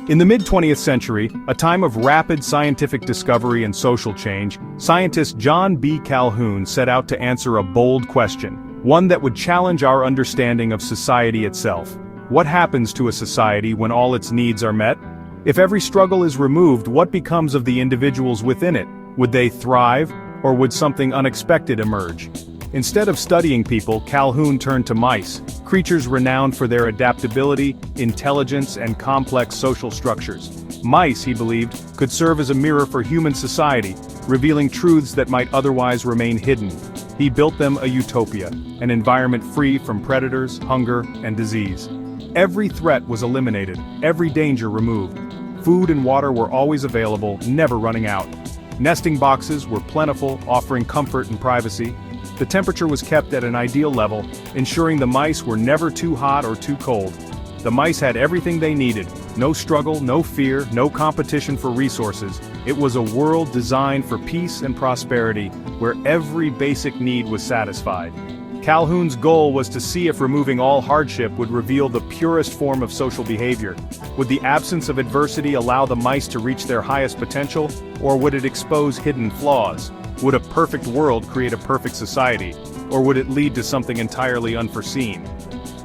In the mid-20th century, a time of rapid scientific discovery and social change, scientist John Calhoun set out to answer a bold question, one that would challenge our understanding of society itself. What happens to a society when all its needs are met? If every struggle is removed, what becomes of the individuals within it? Would they thrive, or would something unexpected emerge? Instead of studying people, Calhoun turned to mice, creatures renowned for their adaptability, intelligence, and complex social structures. Mice, he believed, could serve as a mirror for human society, revealing truths that might otherwise remain hidden. He built them a utopia, an environment free from predators, hunger, and disease. Every threat was eliminated, every danger removed. Food and water were always available, never running out. Nesting boxes were plentiful, offering comfort and privacy. The temperature was kept at an ideal level, ensuring the mice were never too hot or too cold. The mice had everything they needed, no struggle, no fear, no competition for resources. It was a world designed for peace and prosperity, where every basic need was satisfied. Calhoun's goal was to see if removing all hardship would reveal the purest form of social behavior. Would the absence of adversity allow the mice to reach their highest potential, or would it expose hidden flaws? Would a perfect world create a perfect society, or would it lead to something entirely unforeseen?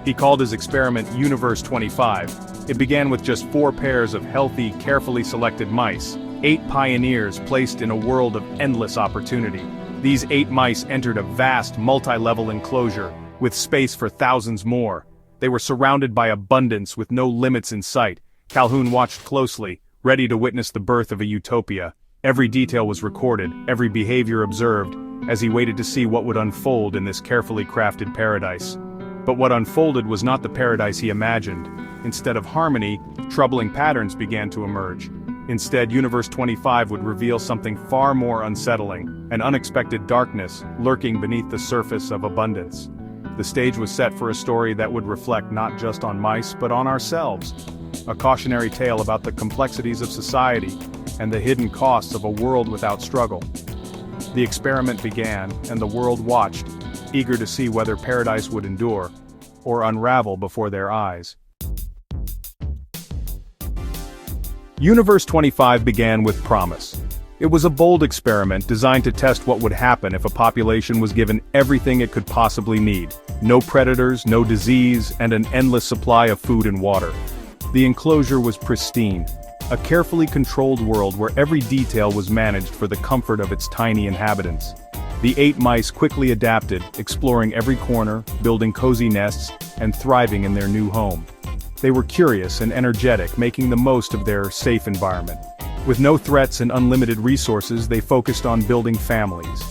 He called his experiment Universe 25. It began with just 4 pairs of healthy, carefully selected mice, 8 pioneers placed in a world of endless opportunity. These 8 mice entered a vast, multi-level enclosure, with space for thousands more. They were surrounded by abundance with no limits in sight. Calhoun watched closely, ready to witness the birth of a utopia. Every detail was recorded, every behavior observed, as he waited to see what would unfold in this carefully crafted paradise. But what unfolded was not the paradise he imagined. Instead of harmony, troubling patterns began to emerge. Instead, Universe 25 would reveal something far more unsettling, an unexpected darkness lurking beneath the surface of abundance. The stage was set for a story that would reflect not just on mice but on ourselves. A cautionary tale about the complexities of society and the hidden costs of a world without struggle. The experiment began, and the world watched, eager to see whether paradise would endure or unravel before their eyes. Universe 25 began with promise. It was a bold experiment designed to test what would happen if a population was given everything it could possibly need. No predators, no disease, and an endless supply of food and water. The enclosure was pristine, a carefully controlled world where every detail was managed for the comfort of its tiny inhabitants. The 8 mice quickly adapted, exploring every corner, building cozy nests, and thriving in their new home. They were curious and energetic, making the most of their safe environment. With no threats and unlimited resources, they focused on building families.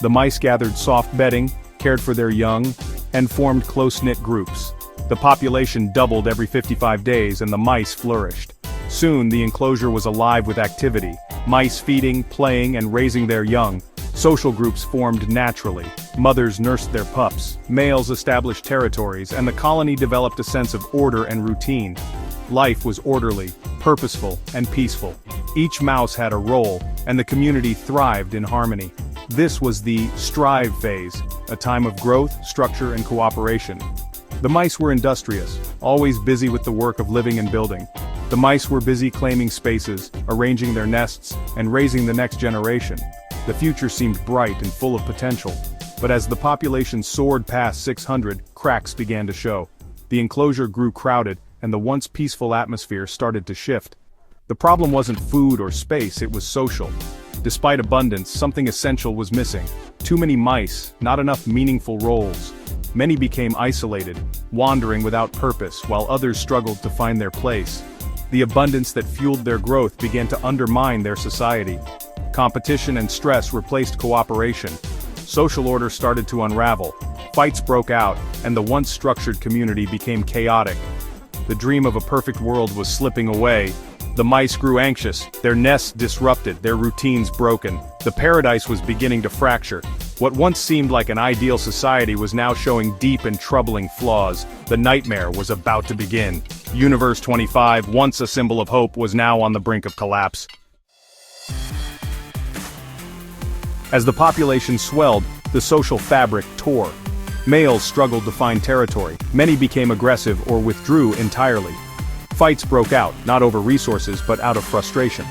The mice gathered soft bedding, cared for their young, and formed close-knit groups. The population doubled every 55 days and the mice flourished. Soon the enclosure was alive with activity, mice feeding, playing, and raising their young. Social groups formed naturally. Mothers nursed their pups, males established territories, and the colony developed a sense of order and routine. Life was orderly, purposeful, and peaceful. Each mouse had a role, and the community thrived in harmony. This was the strive phase, a time of growth, structure, and cooperation. The mice were industrious, always busy with the work of living and building. The mice were busy claiming spaces, arranging their nests, and raising the next generation. The future seemed bright and full of potential. But as the population soared past 600, cracks began to show. The enclosure grew crowded, and the once peaceful atmosphere started to shift. The problem wasn't food or space, it was social. Despite abundance, something essential was missing. Too many mice, not enough meaningful roles. Many became isolated, wandering without purpose, while others struggled to find their place. The abundance that fueled their growth began to undermine their society. Competition and stress replaced cooperation. Social order started to unravel. Fights broke out, and the once structured community became chaotic. The dream of a perfect world was slipping away. The mice grew anxious, their nests disrupted, their routines broken. The paradise was beginning to fracture. What once seemed like an ideal society was now showing deep and troubling flaws. The nightmare was about to begin. Universe 25, once a symbol of hope, was now on the brink of collapse. As the population swelled, the social fabric tore. Males struggled to find territory. Many became aggressive or withdrew entirely. Fights broke out, not over resources but out of frustration.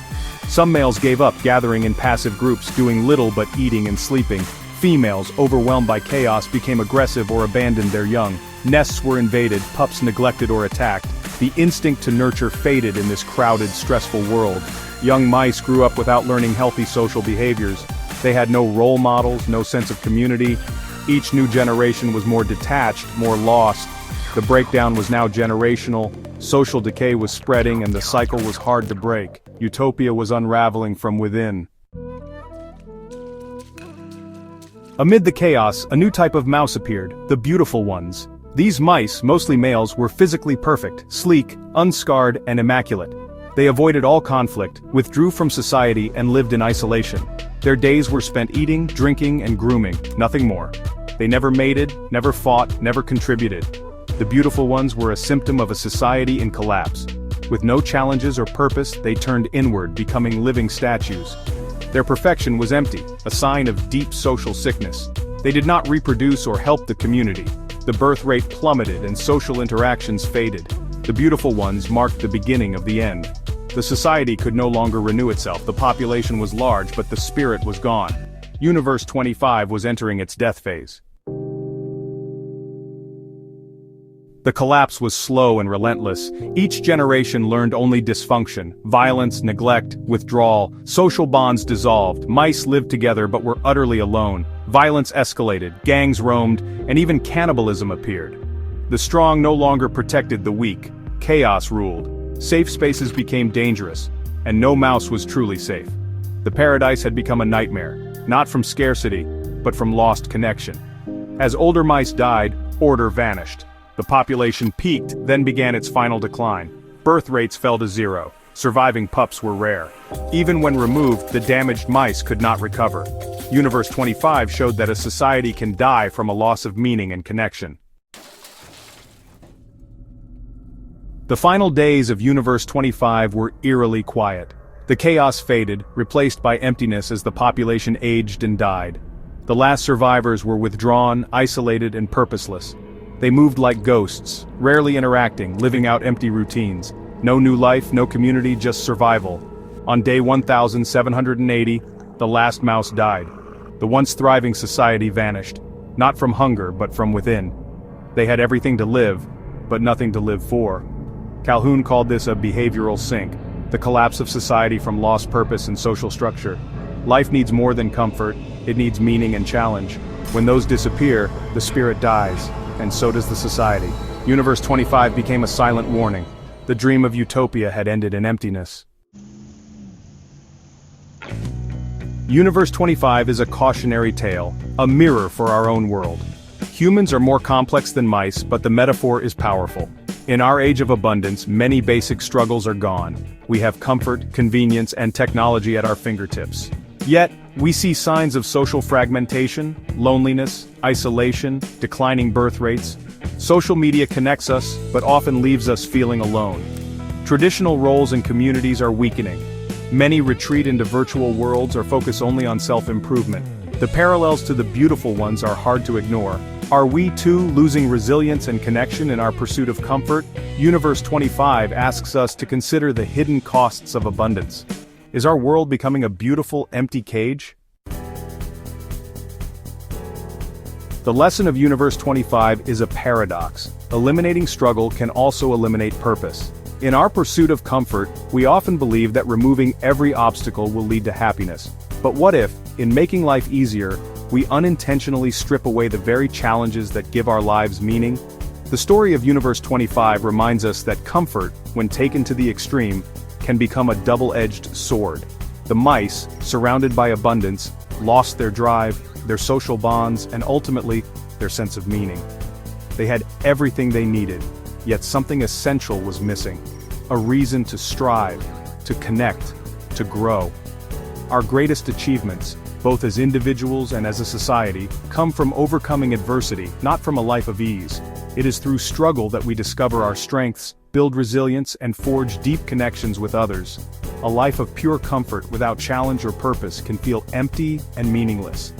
Some males gave up, gathering in passive groups, doing little but eating and sleeping. Females, overwhelmed by chaos, became aggressive or abandoned their young. Nests were invaded, pups neglected or attacked. The instinct to nurture faded in this crowded, stressful world. Young mice grew up without learning healthy social behaviors. They had no role models, no sense of community. Each new generation was more detached, more lost. The breakdown was now generational. Social decay was spreading and the cycle was hard to break. Utopia was unraveling from within. Amid the chaos, a new type of mouse appeared, the beautiful ones. These mice, mostly males, were physically perfect, sleek, unscarred, and immaculate. They avoided all conflict, withdrew from society, and lived in isolation. Their days were spent eating, drinking, and grooming, nothing more. They never mated, never fought, never contributed. The beautiful ones were a symptom of a society in collapse. With no challenges or purpose, they turned inward, becoming living statues. Their perfection was empty, a sign of deep social sickness. They did not reproduce or help the community. The birth rate plummeted and social interactions faded. The beautiful ones marked the beginning of the end. The society could no longer renew itself. The population was large, but the spirit was gone. Universe 25 was entering its death phase. The collapse was slow and relentless. Each generation learned only dysfunction, violence, neglect, withdrawal. Social bonds dissolved. Mice lived together but were utterly alone. Violence escalated, gangs roamed, and even cannibalism appeared. The strong no longer protected the weak. Chaos ruled. Safe spaces became dangerous, and no mouse was truly safe. The paradise had become a nightmare, not from scarcity, but from lost connection. As older mice died, order vanished. The population peaked, then began its final decline. Birth rates fell to zero. Surviving pups were rare. Even when removed, the damaged mice could not recover. Universe 25 showed that a society can die from a loss of meaning and connection. The final days of Universe 25 were eerily quiet. The chaos faded, replaced by emptiness as the population aged and died. The last survivors were withdrawn, isolated, and purposeless. They moved like ghosts, rarely interacting, living out empty routines. No new life, no community, just survival. On day 1780, the last mouse died. The once thriving society vanished, not from hunger but from within. They had everything to live, but nothing to live for. Calhoun called this a behavioral sink, the collapse of society from lost purpose and social structure. Life needs more than comfort, it needs meaning and challenge. When those disappear, the spirit dies. And so does the society. Universe 25 became a silent warning. The dream of utopia had ended in emptiness. Universe 25 is a cautionary tale, a mirror for our own world. Humans are more complex than mice, but the metaphor is powerful. In our age of abundance, many basic struggles are gone. We have comfort, convenience, and technology at our fingertips. Yet, we see signs of social fragmentation, loneliness, isolation, declining birth rates. Social media connects us, but often leaves us feeling alone. Traditional roles in communities are weakening. Many retreat into virtual worlds or focus only on self-improvement. The parallels to the beautiful ones are hard to ignore. Are we too losing resilience and connection in our pursuit of comfort? Universe 25 asks us to consider the hidden costs of abundance. Is our world becoming a beautiful, empty cage? The lesson of Universe 25 is a paradox. Eliminating struggle can also eliminate purpose. In our pursuit of comfort, we often believe that removing every obstacle will lead to happiness. But what if, in making life easier, we unintentionally strip away the very challenges that give our lives meaning? The story of Universe 25 reminds us that comfort, when taken to the extreme, can become a double-edged sword. The mice, surrounded by abundance, lost their drive, their social bonds, and ultimately, their sense of meaning. They had everything they needed, yet something essential was missing. A reason to strive, to connect, to grow. Our greatest achievements, both as individuals and as a society, come from overcoming adversity, not from a life of ease. It is through struggle that we discover our strengths, build resilience, and forge deep connections with others. A life of pure comfort without challenge or purpose can feel empty and meaningless.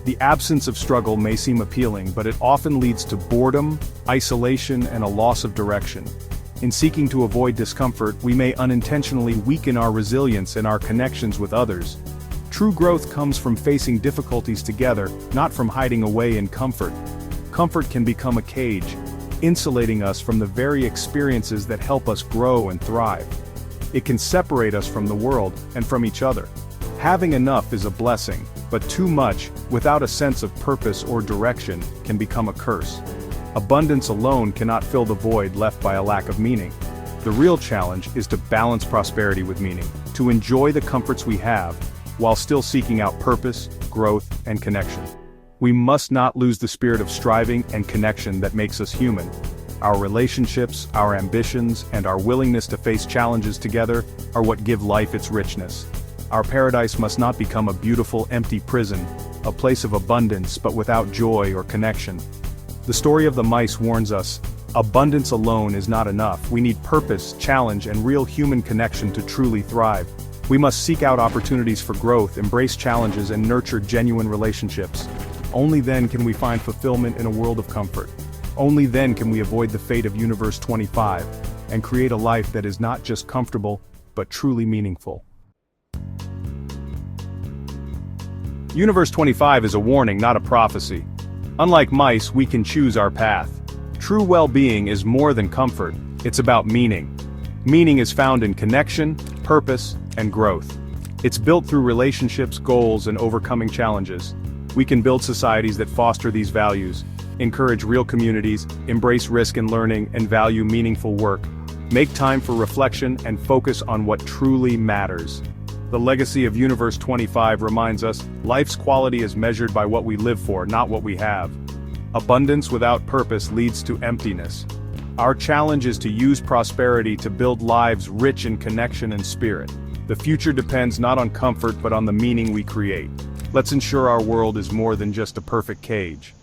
The absence of struggle may seem appealing, but it often leads to boredom, isolation, and a loss of direction. In seeking to avoid discomfort, we may unintentionally weaken our resilience and our connections with others. True growth comes from facing difficulties together, not from hiding away in comfort. Comfort can become a cage, insulating us from the very experiences that help us grow and thrive. It can separate us from the world and from each other. Having enough is a blessing, but too much, without a sense of purpose or direction, can become a curse. Abundance alone cannot fill the void left by a lack of meaning. The real challenge is to balance prosperity with meaning, to enjoy the comforts we have, while still seeking out purpose, growth, and connection. We must not lose the spirit of striving and connection that makes us human. Our relationships, our ambitions, and our willingness to face challenges together are what give life its richness. Our paradise must not become a beautiful, empty prison, a place of abundance but without joy or connection. The story of the mice warns us, abundance alone is not enough. We need purpose, challenge, and real human connection to truly thrive. We must seek out opportunities for growth, embrace challenges, and nurture genuine relationships. Only then can we find fulfillment in a world of comfort. Only then can we avoid the fate of Universe 25, and create a life that is not just comfortable, but truly meaningful. Universe 25 is a warning, not a prophecy. Unlike mice, we can choose our path. True well-being is more than comfort, it's about meaning. Meaning is found in connection, purpose, and growth. It's built through relationships, goals, and overcoming challenges. We can build societies that foster these values, encourage real communities, embrace risk and learning, and value meaningful work. Make time for reflection and focus on what truly matters. The legacy of Universe 25 reminds us, life's quality is measured by what we live for, not what we have. Abundance without purpose leads to emptiness. Our challenge is to use prosperity to build lives rich in connection and spirit. The future depends not on comfort but on the meaning we create. Let's ensure our world is more than just a perfect cage.